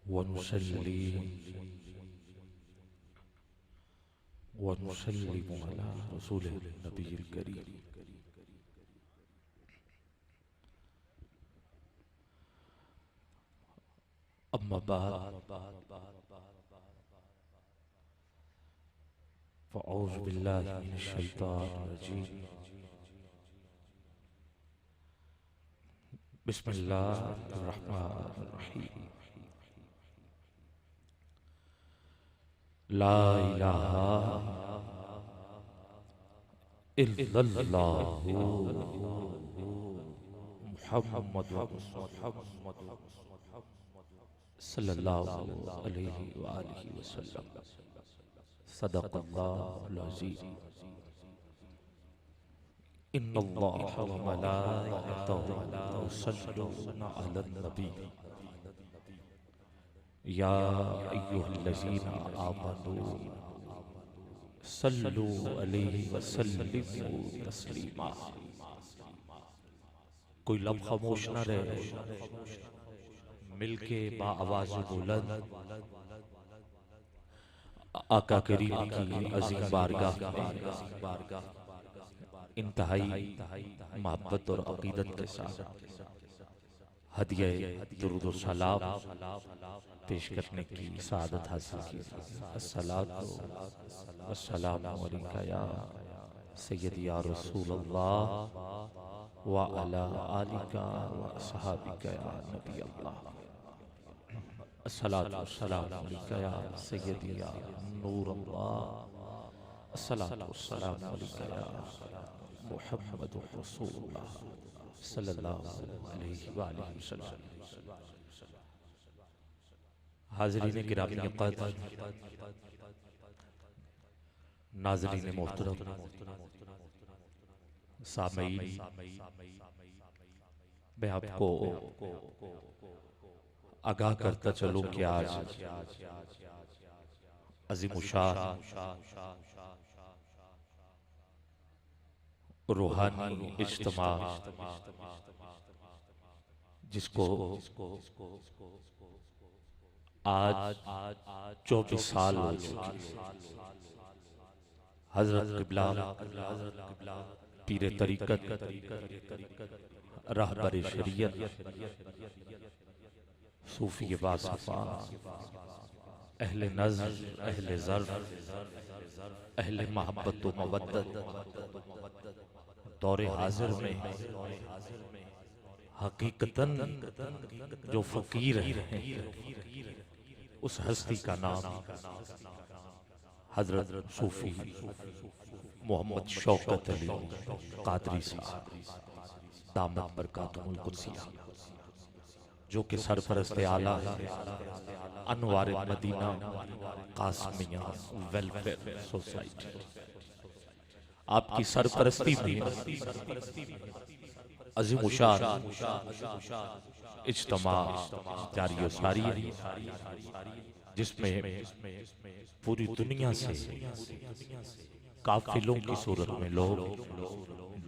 ونصلي ونسلم على رسوله النبي الكريم أما بعد فأعوذ بالله من الشيطان الرجيم بسم الله الرحمن الرحيم لا إله إلا الله محمد صلی اللہ علیہ وآلہ وسلم صدق اللہ العظیم ان اللہ وملائکتہ یصلون علی النبی یا ایہا الذین آمنوا صلوا علیہ وسلموا تسلیما۔ کوئی لب خاموش نہ رہے، مل کے با آواز بلند آقا کریم کی عظیم بارگاہ میں انتہائی محبت اور عقیدت کے ساتھ ہدیہ درود و سلام پیش کرنے کی سعادت حاصل کی۔ الصلاۃ والسلام علیکہ یا سیدی یا رسول اللہ وعلی آلکہ واصحابکہ یا نبی اللہ۔ الصلاۃ والسلام علیکہ یا سیدی یا نور اللہ۔ الصلاۃ والسلام علیکہ یا محمد رسول اللہ صلی اللہ علیہ وآلہ وسلم۔ حاضرین گرامی قدر، ناظرین محترم، سامعین، میں آپ کو آگاہ کرتا چلوں کہ آج عظیم الشان روحانی اجتماع جس کو آج 24 سال ہو چکی، حضرت قبلہ پیر طریقت، رہبر شریعت، صوفی باصفا، اہل نظر، اہل ظرف، اہل محبت و مودت، دور حاضر میں حقیقتاً جو فقیر ہیں اس ہستی کا نام حضرت صوفی محمد شوکت علی قادری صاحب دامت برکاتہ القدسیہ، جو کہ سرپرست اعلیٰ انوار مدینہ قاسمیہ ویلفیئر سوسائٹی، آپ کی سرپرستی میں عظیم الشان اجتماع جاری و ساری ہے، جس میں پوری دنیا سے قافلوں کی صورت میں لوگ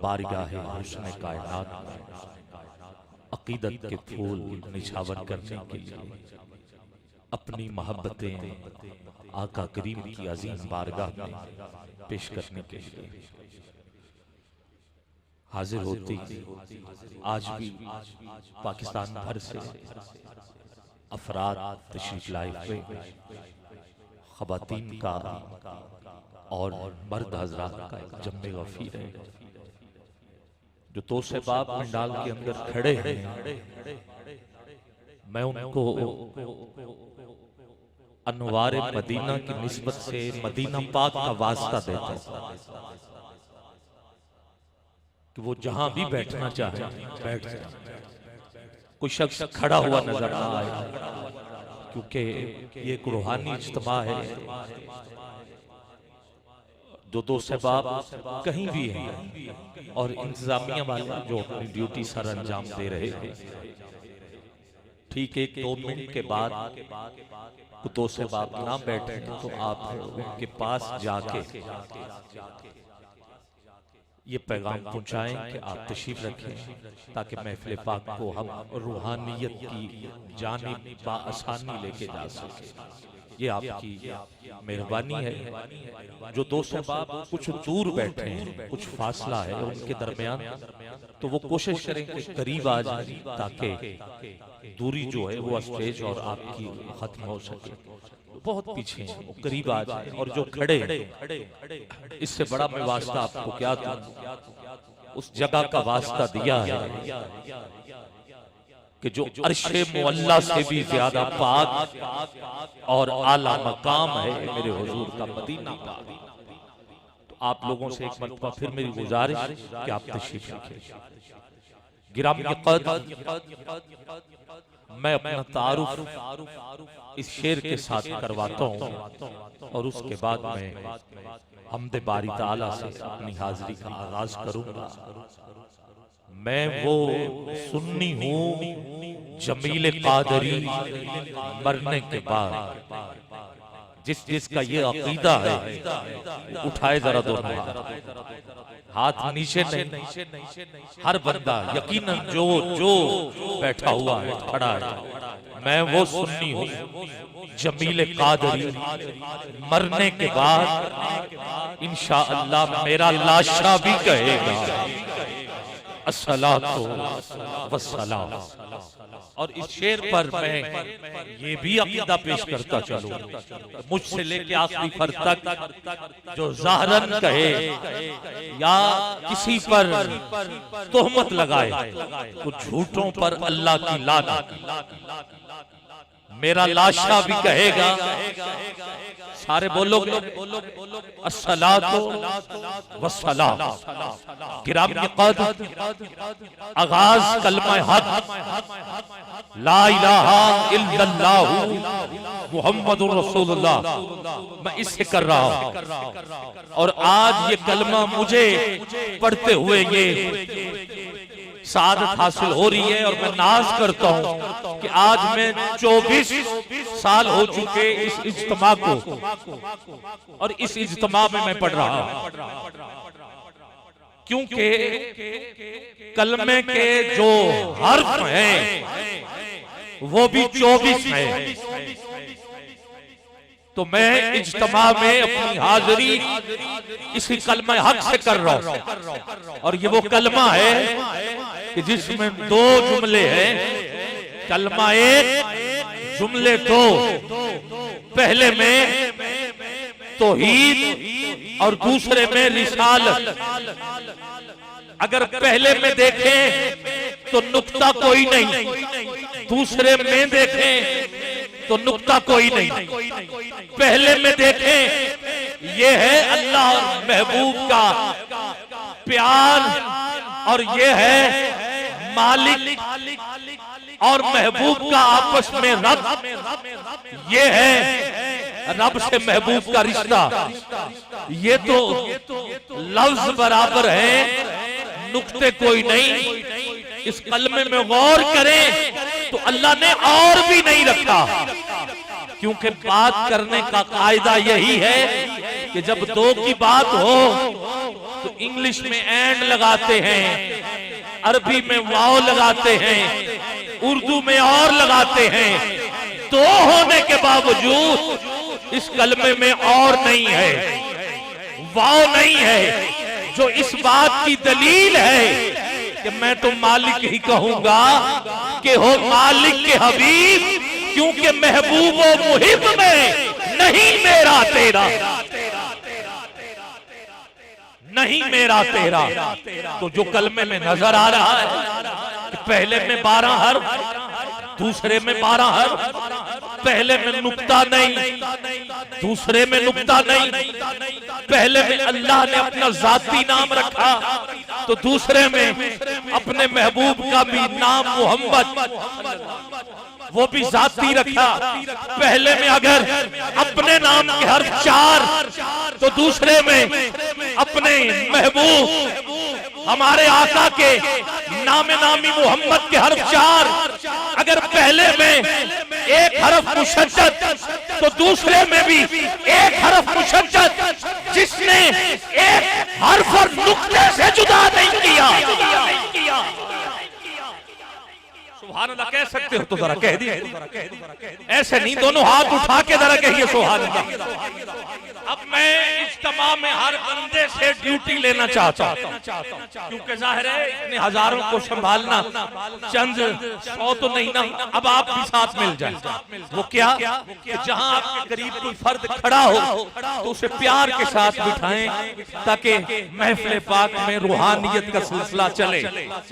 بارگاہ حسن کائنات عقیدت کے پھول نچھاور کرنے کے لیے اپنی محبتیں آقا کریم کی عظیم بارگاہ میں پیش کرنے کے لیے حاضر ہوتی۔ آج بھی پاکستان بھر سے افراد تشریف لائے ہوئے، خواتین کا اور مرد حضرات کا ایک جمع غفیر ہے، جو توسے باب منڈال کے اندر کھڑے ہیں۔ میں ان کو انوار مدینہ کی نسبت سے مدینہ پاک کا واسطہ دیتا ہوں کہ وہ جہاں بھی بیٹھنا چاہے بیٹھ جائے، کوئی شخص کھڑا ہوا نظر نہ آئے، کیونکہ یہ ایک روحانی اجتماع ہے۔ جو دو صحباب کہیں بھی ہیں اور انتظامیہ والے جو اپنی ڈیوٹی سر انجام دے رہے ہیں، ٹھیک 1-2 منٹ کے بعد دو صحباب نہ بیٹھیں تو آپ ان کے پاس جا کے یہ پیغام پہنچائیں کہ آپ تشریف رکھیں تاکہ محفل پاک کو ہم روحانیت کی جانب بآسانی لے کے جا سکیں۔ یہ آپ کی مہربانی ہے۔ جو دوست احباب کچھ دور بیٹھے ہیں، کچھ فاصلہ ہے ان کے درمیان، تو وہ کوشش کریں کہ قریب آ جائیں تاکہ دوری جو ہے وہ اسٹیج اور آپ کی ختم ہو سکے۔ بہت پیچھے ہیں، وہ قریب آ جائیں، اور جو کھڑے ہیں اس سے بڑا میں واسطہ آپ کو کیا دوں، اس جگہ کا واسطہ دیا ہے کہ جو عرش معلیٰ سے بھی زیادہ پاک اور اعلیٰ مقام ہے میرے حضور کا مدینہ پاک۔ تو آپ لوگوں سے ایک مرتبہ پھر میری گزارش کہ آپ تشریف رکھیں۔ گرامی قدر، میں اپنا تعارف اس شعر کے ساتھ کرواتا ہوں اور اس کے بعد میں حمد باری تعالیٰ سے اپنی حاضری کا آغاز کروں گا۔ میں وہ سنی ہوں جمیل قادری مرنے کے بعد، جس کا یہ عقیدہ ہے اٹھائے ذرا دونوں ہاتھ نیچے نہیں، ہر بندہ یقیناً جو بیٹھا ہوا ہے کھڑا ہے، میں وہ سنی ہوں جمیل قادری مرنے کے بعد انشاءاللہ میرا لاشا بھی کہے گا الصلاۃ والسلام۔ اور اس شعر پر میں یہ بھی عقیدہ پیش کرتا چلوں، مجھ سے لے کے آخری فرد تک جو ظاہراً کہے یا کسی پر تہمت لگائے تو جھوٹوں پر اللہ کی لعنت، میرا لاشا بھی کہے گا، سارے بولو گے الصلاۃ والسلام۔ گرامی قدر، آغاز کلمہ حق لا الہ الا اللہ محمد رسول اللہ میں اس سے کر رہا ہوں، اور آج یہ کلمہ مجھے پڑھتے ہوئے یہ سعادت حاصل ہو رہی ہے، اور میں ناز کرتا ہوں کہ آج میں 24 سال ہو چکے اس اجتماع کو، اور اس اجتماع میں پڑھ رہا ہوں، کیونکہ کلمے کے جو حرف ہیں وہ بھی 24 ہیں۔ تو میں اجتماع میں اپنی حاضری اسی کلمہ حق سے کر رہا ہوں، اور یہ وہ کلمہ ہے کہ جس میں 2 جملے ہیں، کلمہ 1 جملے 2، پہلے میں توحید اور دوسرے میں رسالت۔ اگر پہلے میں دیکھیں تو نقطہ کوئی نہیں، دوسرے میں دیکھیں تو نقطہ کوئی نہیں۔ پہلے میں دیکھیں یہ ہے اللہ اور محبوب کا پیار، اور یہ ہے مالک اور محبوب کا آپس میں رب، یہ ہے رب سے محبوب کا رشتہ۔ یہ تو لفظ برابر ہے، نقطے کوئی نہیں۔ اس کلمے میں غور کریں تو اللہ نے اور بھی نہیں رکھا، کیونکہ بات کرنے کا قاعدہ یہی ہے کہ جب 2 کی بات ہو تو انگلش میں اینڈ لگاتے ہیں، عربی میں واو لگاتے ہیں، اردو میں اور لگاتے ہیں۔ 2 ہونے کے باوجود اس کلمے میں اور نہیں ہے، واو نہیں ہے، جو اس بات کی دلیل ہے کہ میں تو مالک ہی کہوں گا کہ ہو مالک کے حبیب، کیونکہ محبوب و محب میں نہیں میرا تیرا، نہیں میرا تیرا۔ تو جو کلمے میں نظر آ رہا ہے کہ پہلے میں 12 حرف، دوسرے میں 12 حرف، پہلے میں نقطہ نہیں، دوسرے میں نقطہ نہیں، پہلے میں اللہ نے اپنا ذاتی نام رکھا تو دوسرے میں اپنے محبوب کا بھی نام محمد وہ بھی ذاتی رکھا۔ پہلے میں اگر اپنے نام کے حرف 4 تو دوسرے میں اپنے محبوب ہمارے آقا کے نام نامی محمد کے حرف 4، اگر پہلے میں 1 حرف مشدد تو دوسرے میں بھی 1 حرف مشدد، جس نے ایک حرف اور نقطے سے جدا نہیں کیا. سبحان اللہ کہہ سکتے ہو تو ذرا کہہ دیجئے. ایسے نہیں، دونوں ہاتھ اٹھا کے ذرا کہیے سبحان اللہ. اب میں اجتماع میں ہر بندے سے ڈیوٹی لینا چاہتا ہوں، کیونکہ ظاہر ہے اتنے ہزاروں کو سنبھالنا چند سو تو نہیں نا. اب آپ بھی ساتھ مل جائیں. وہ کیا کہ جہاں آپ کے قریب کوئی فرد کھڑا ہو تو اسے پیار کے ساتھ بٹھائیں تاکہ محفل پاک میں روحانیت کا سلسلہ چلے.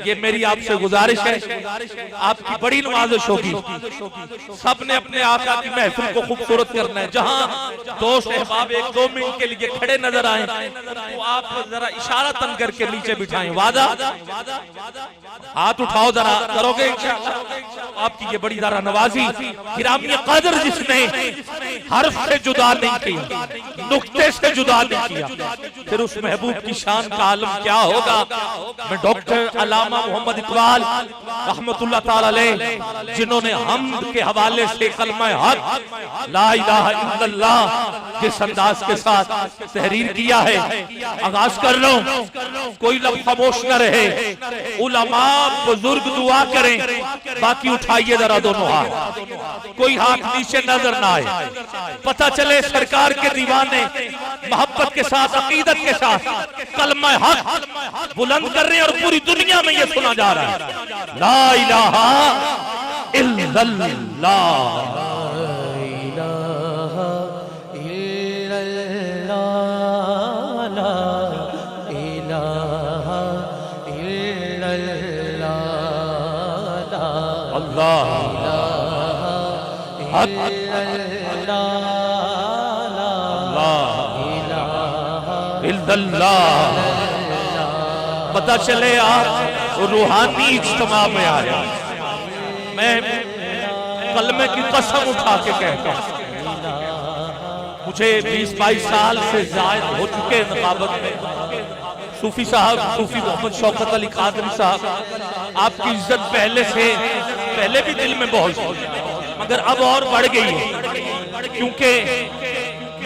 یہ میری آپ سے گزارش ہے. آپ کی بڑی نوازش ہوگی. سب نے اپنے آقا کی محفل کو خوبصورت کرنا ہے. جہاں دوست احباب ایک دو منٹ کے لیے کھڑے نظر آئیں تو آپ ذرا اشارہ تن کر کے نیچے بٹھائیں. وعدہ؟ ہاتھ اٹھاؤ ذرا، کرو گے انشاءاللہ. آپ کی یہ بڑی ذرا نوازی. گرامی قدر جس نے حرف سے جدا نہیں کیا، نقطے سے جدا نہیں کیا، پھر اس محبوب کی شان کا عالم کیا ہوگا. میں ڈاکٹر علامہ محمد اقبال رحمت اللہ تعالی علیہ، جنہوں نے حمد کے حوالے سے کلمہ حق لا الہ الا اللہ جس انداز کے ساتھ تحریر کیا ہے، آغاز کر لوں. کوئی لفظ خاموش نہ رہے. علماء بزرگ دعا کریں، باقی اٹھائیے ذرا دونوں ہاتھ. کوئی ہاتھ نیچے نظر نہ آئے. پتہ چلے سرکار کے دیوانے محبت کے ساتھ، عقیدت کے ساتھ کلمہ حق بلند کر رہے ہیں اور پوری دنیا میں یہ سنا جا رہا ہے. لا الہ الا اللہ. اللہ پتہ چلے آپ روحانی اجتماع میں آئے. میں کلمے کی قسم اٹھا کے کہتا ہوں، مجھے 20-22 سال سے زائد ہو چکے نقابت میں. صوفی صاحب، صوفی محمد شوکت علی قادری صاحب، آپ کی عزت پہلے بھی دل میں بہت تھی، مگر اب اور بڑھ گئی ہے، کیونکہ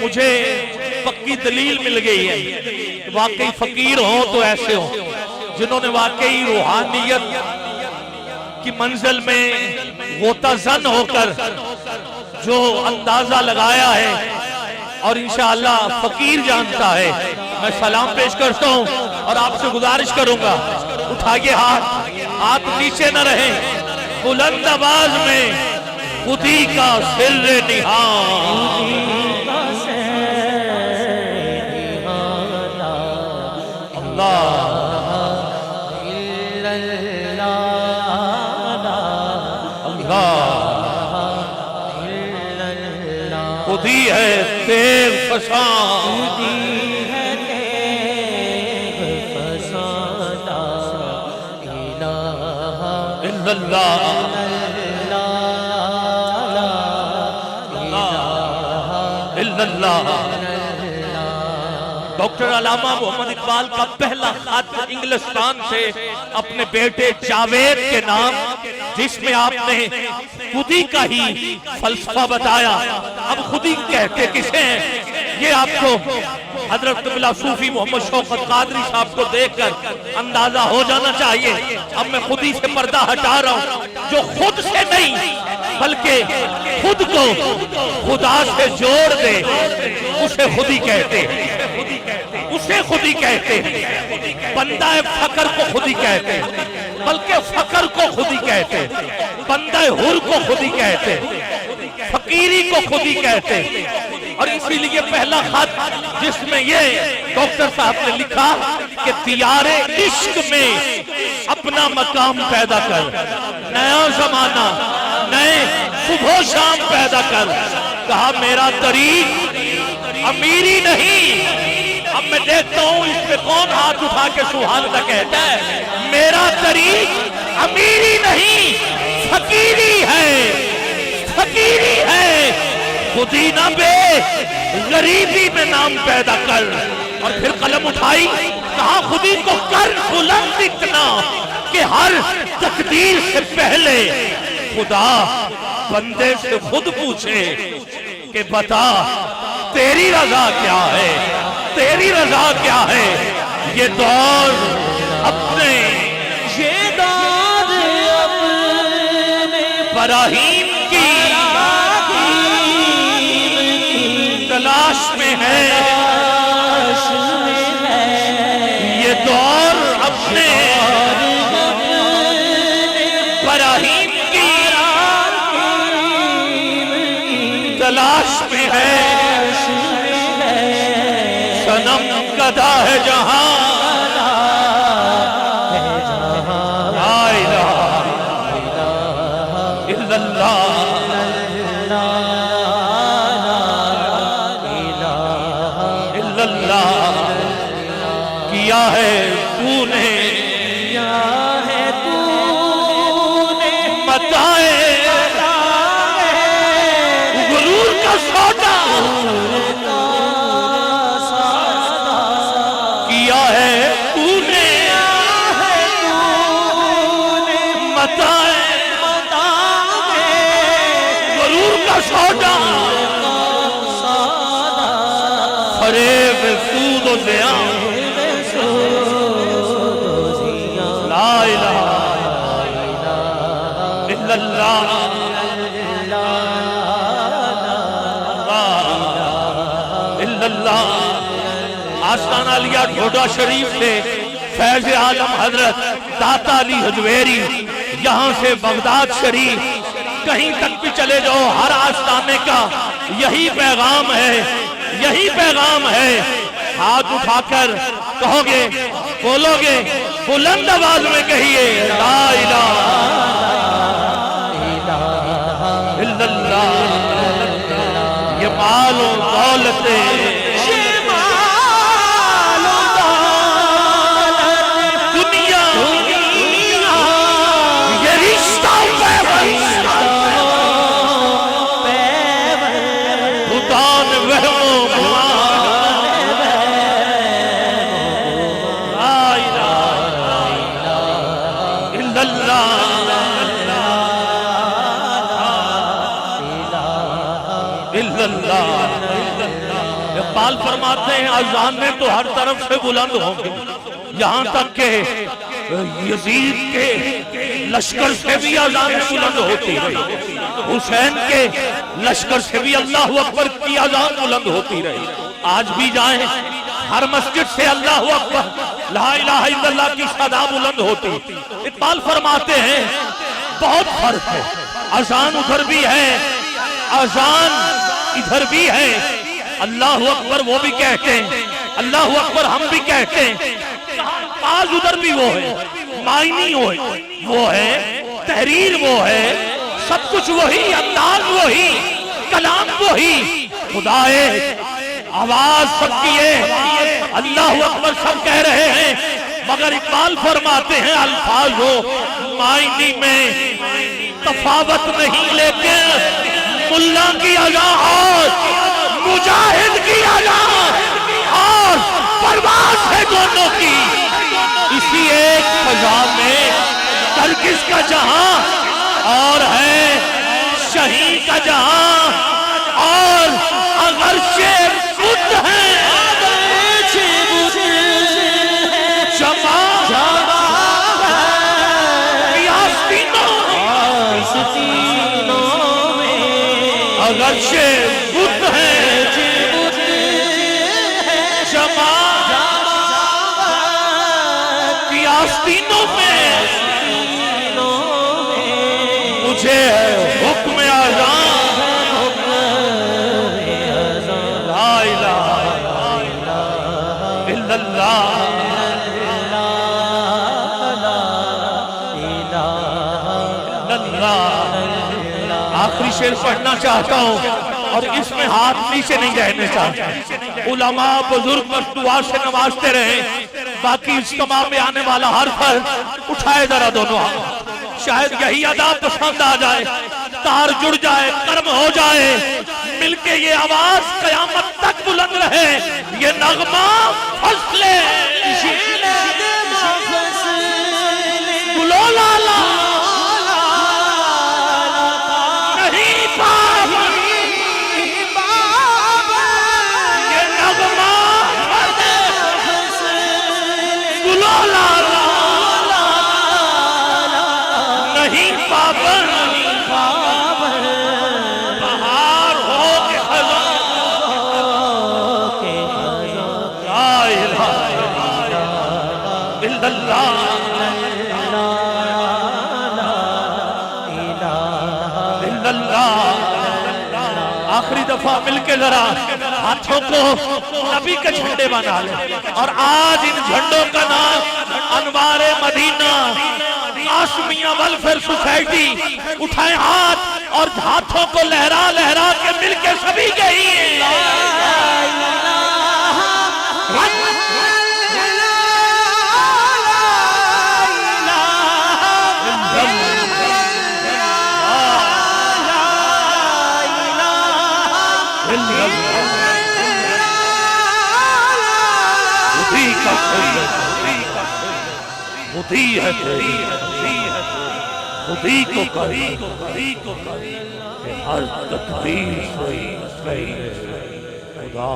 مجھے پکی دلیل مل گئی ہے. واقعی فقیر ہوں تو ایسے ہوں جنہوں نے واقعی روحانیت کی منزل میں غوطہ زن ہو کر جو اندازہ لگایا ہے، اور انشاءاللہ فقیر جانتا ہے. میں سلام پیش کرتا ہوں اور آپ سے گزارش کروں گا، اٹھائیے ہاتھ نیچے نہ رہیں. بلند آواز میں خودی کا سر نہان. خودی ہے تیغ فسان، ڈاکٹر علامہ محمد اقبال کا پہلا خط انگلستان سے اپنے بیٹے جاوید کے نام، جس میں آپ نے خودی کا ہی فلسفہ بتایا. اب خودی کہتے کسے ہیں یہ آپ کو حضرت قبلہ صوفی محمد شوکت قادری صاحب کو دیکھ کر اندازہ ہو جانا چاہیے. اب میں خودی سے پردہ ہٹا رہا ہوں. جو خود سے نہیں بلکہ خود کو خدا سے جوڑ دے اسے خودی کہتے ہیں، اسے خودی کہتے ہیں. بندہ فقر کو خودی کہتے ہیں، بلکہ فقر کو خودی کہتے ہیں. بندہ حر کو خودی کہتے ہیں، فقیری کو خودی کہتے ہیں. اور اسی لیے پہلا خط جس میں یہ ڈاکٹر صاحب نے لکھا کہ تیارے عشق میں اپنا مقام پیدا کر، نیا زمانہ نئے صبح و شام پیدا کر. کہا میرا طریق امیری نہیں. اب میں دیکھتا ہوں اس پہ کون ہاتھ اٹھا کے سبحان اللہ کہتا ہے. میرا طریق امیری نہیں، فقیری ہے، فقیری ہے. خودی نہ بے غریبی میں نام پیدا کر. اور پھر قلم اٹھائی، کہا خودی کو کر بلند اتنا کہ ہر تقدیر سے پہلے خدا بندے سے خود پوچھے کہ بتا تیری رضا کیا ہے. تیری رضا کیا ہے؟ یہ دور اپنے براہیم کی تلاش میں ہے، یہ دور اپنے براہیم کی تلاش میں ہے، صنم گدھا ہے جہاں لا الہ الا اللہ کیا ہے تو نے متائے غرور کا سودا کیا ہے تو نے متائے غرور کا سودا فریب سود و زیاں لا الہ الا اللہ الا اللہ آستانہ علیہ ڈھوڈا شریف سے فیض عالم حضرت داتا علی حجویری، یہاں سے بغداد شریف، کہیں تک بھی چلے جاؤ ہر آستانے کا یہی پیغام ہے، یہی پیغام ہے۔ ہاتھ اٹھا کر کہو گے، بولو گے، بلند آواز میں کہیے لا الہ الا اللہ۔ یہ مال و دولت دنیا، یہ رشتہ خدا نے وہم و اقبال فرماتے ہیں اذانیں تو ہر طرف سے بلند ہوں گی، یہاں تک کہ یزید کے لشکر سے بھی اذانیں بلند ہوتی رہی، حسین کے لشکر سے بھی اللہ اکبر کی اذان بلند ہوتی رہی۔ آج بھی جائیں ہر مسجد سے اللہ اکبر لا الہ الا اللہ کی صدا بلند ہوتی۔ اقبال فرماتے ہیں بہت فرق ہے، اذان ادھر بھی ہے، اذان ادھر بھی ہے، اللہ اکبر وہ بھی کہتے ہیں، اللہ اکبر ہم بھی کہتے ہیں، آواز ادھر بھی وہ ہے، معنی وہ ہے، تحریر وہ ہے، سب کچھ وہی، انداز وہی، کلام وہی، خدا ہے، آواز سب کی ہے، اللہ اکبر سب کہہ رہے ہیں، مگر اقبال فرماتے ہیں الفاظ ہو معنی میں تفاوت نہیں، لیکن ملا کی اذان اور مجاہد کی اذان اور پرواز ہے دونوں کی، اسی ایک فضا میں ترکش کا جہاں اور ہے شہید کا جہاں، اور اگرچہ بدھ ہے اگرچہ بدھ ہے جماعت کی آستینوں میں، مجھے حکم اذان لا الہ الا اللہ۔ آخری شعر پڑھنا چاہتا ہوں اور اس میں ہاتھ نیچے نہیں رہنے چاہتا، علماء بزرگ پر دعا سے نوازتے رہیں، باقی اجتماع میں آنے والا ہر فرد اٹھائے ذرا دونوں ہاتھ، شاید یہی ادا پسند آ جائے، تار جڑ جائے، کرم ہو جائے، مل کے یہ آواز قیامت تک بلند رہے، یہ نغمہ فصلے گلو لالا یہ نغمہ پابر بہار ہو کے خزاں لا الہ الا اللہ آخری دفعہ مل کے ذرا ہاتھوں کو نبی کے جھنڈے بنا لیں اور آج ان جھنڈوں کا نام انوار مدینہ قاسمیہ ویلفیئر سوسائٹی اٹھائیں ہاتھ اور ہاتھوں کو لہرا لہرا کے مل کے سبھی کہیے خودی ہے تیری خودی کو کری کہ ہر تدبیر سے خدا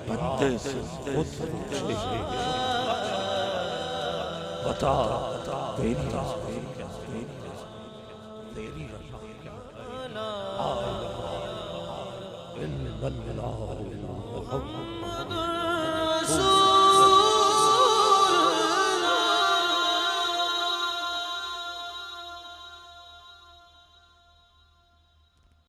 بندے سے خود پوچھے بتا تیری اللہ